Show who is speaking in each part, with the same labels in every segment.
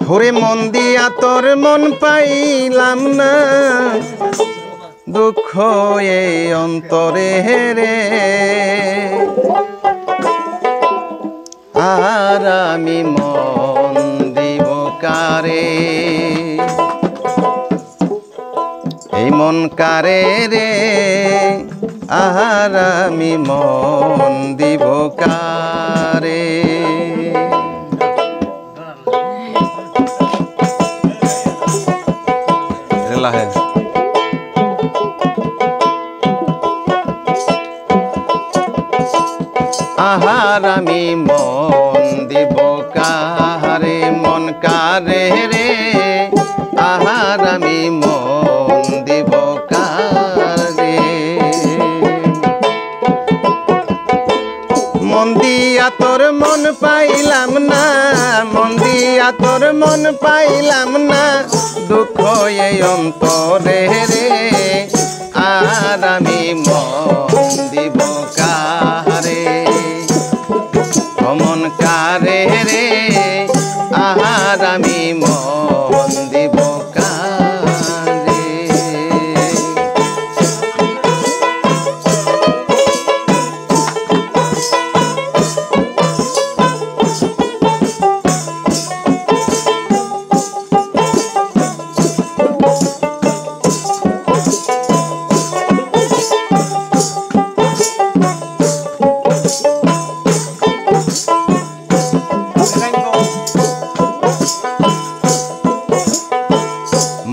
Speaker 1: হরে মন দিয়া তোর মন পাইলাম না, দুঃখ এই অন্তরে রে। আর আমি মন দিব কারে, এই মন কারে রে। আর আমি মন দিব কারে। আহার আমি মন দিব কারে, মন কারে রে। আহার আমি মন দিব কারে। মন দিয়া তোর মন পাইলাম না, মন দিয়া তোর মন পাইলাম না, দুঃখ এই অন্তরে রে। আর আমি মন দিব কারে, মন কারে রে। আহার আমি মন দিব কারে।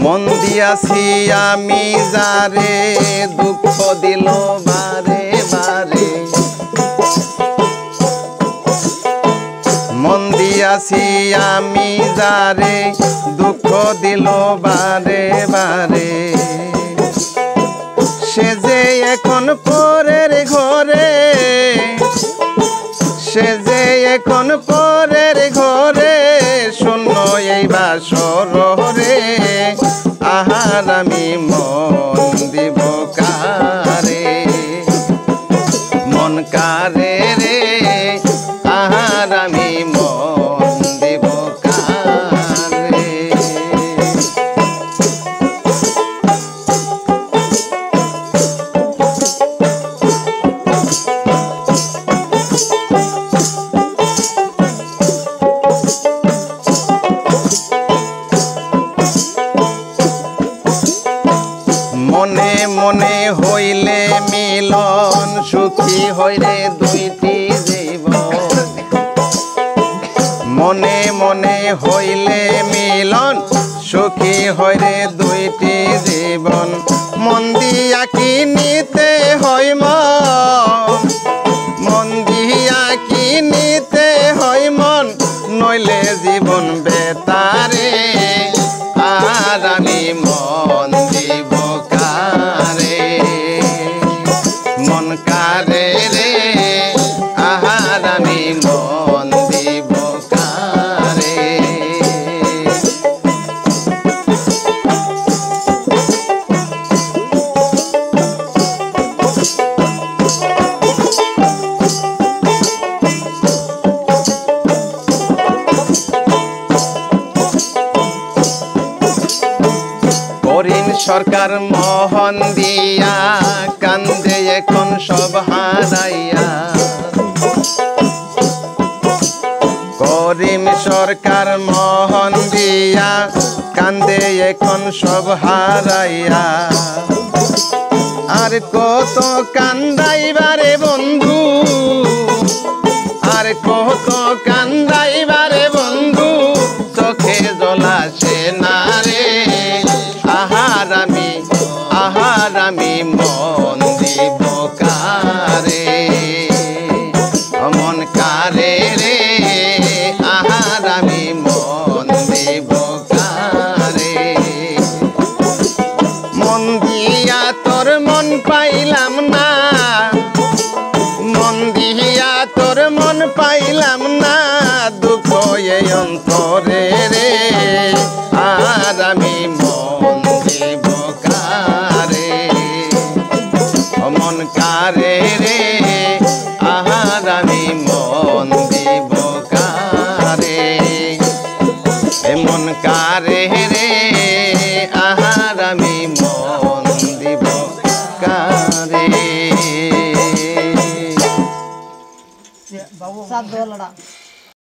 Speaker 1: মন দিয়াছি আমি যারে, দুঃখ দিল বারে বারে। মন দিয়াছি আমি যারে, দুঃখ দিল বারে বারে। সে যে এখন পরের ঘরে, সে যে এখন পরের ঘরে, শূন্য এই বাসর রে। আহার আমি মন দিব কারে, মন কারে রে। আহার আমি মন দিব কারে। মনে মনে হইলে মিলন, সুখী হইরে দুইটি জীবন। মনে মনে হইলে মিলন, সুখী হইরে দুইটি জীবন। মন দিয়া কি নিতে হয় মন, মন দিয়া কি নিতে হয় মন, নইলে জীবন বেতারে। আর আমি মন দিব কারে, মন কারে রে। আহার আমি মন দিব কারে। করিম সরকার মোহন দিয়া, কান্দে এখন সব হারাইয়া। করিম সরকার মোহন দিয়া, কান্দে এখন সব হারাইয়া। আর কত কান্দাইবারে বন্ধু, আর কত কান্দাইবারে বন্ধু, চোখে জল আসে না রে। আহার আমি মন দিব কারে, মন কারে রে। আহার আমি মন দিব কারে। মন দিয়া তোর মন পাইলাম না, মন দিয়া তোর মন পাইলাম না, দুঃখ এই অন্তরে রে। আর আমি মন দিব কারে, এমন কারে রে আহার আমি মন দিব কারে এমন কারে রে আহার আমি মন দিব কারে
Speaker 2: साथ बोलड़ा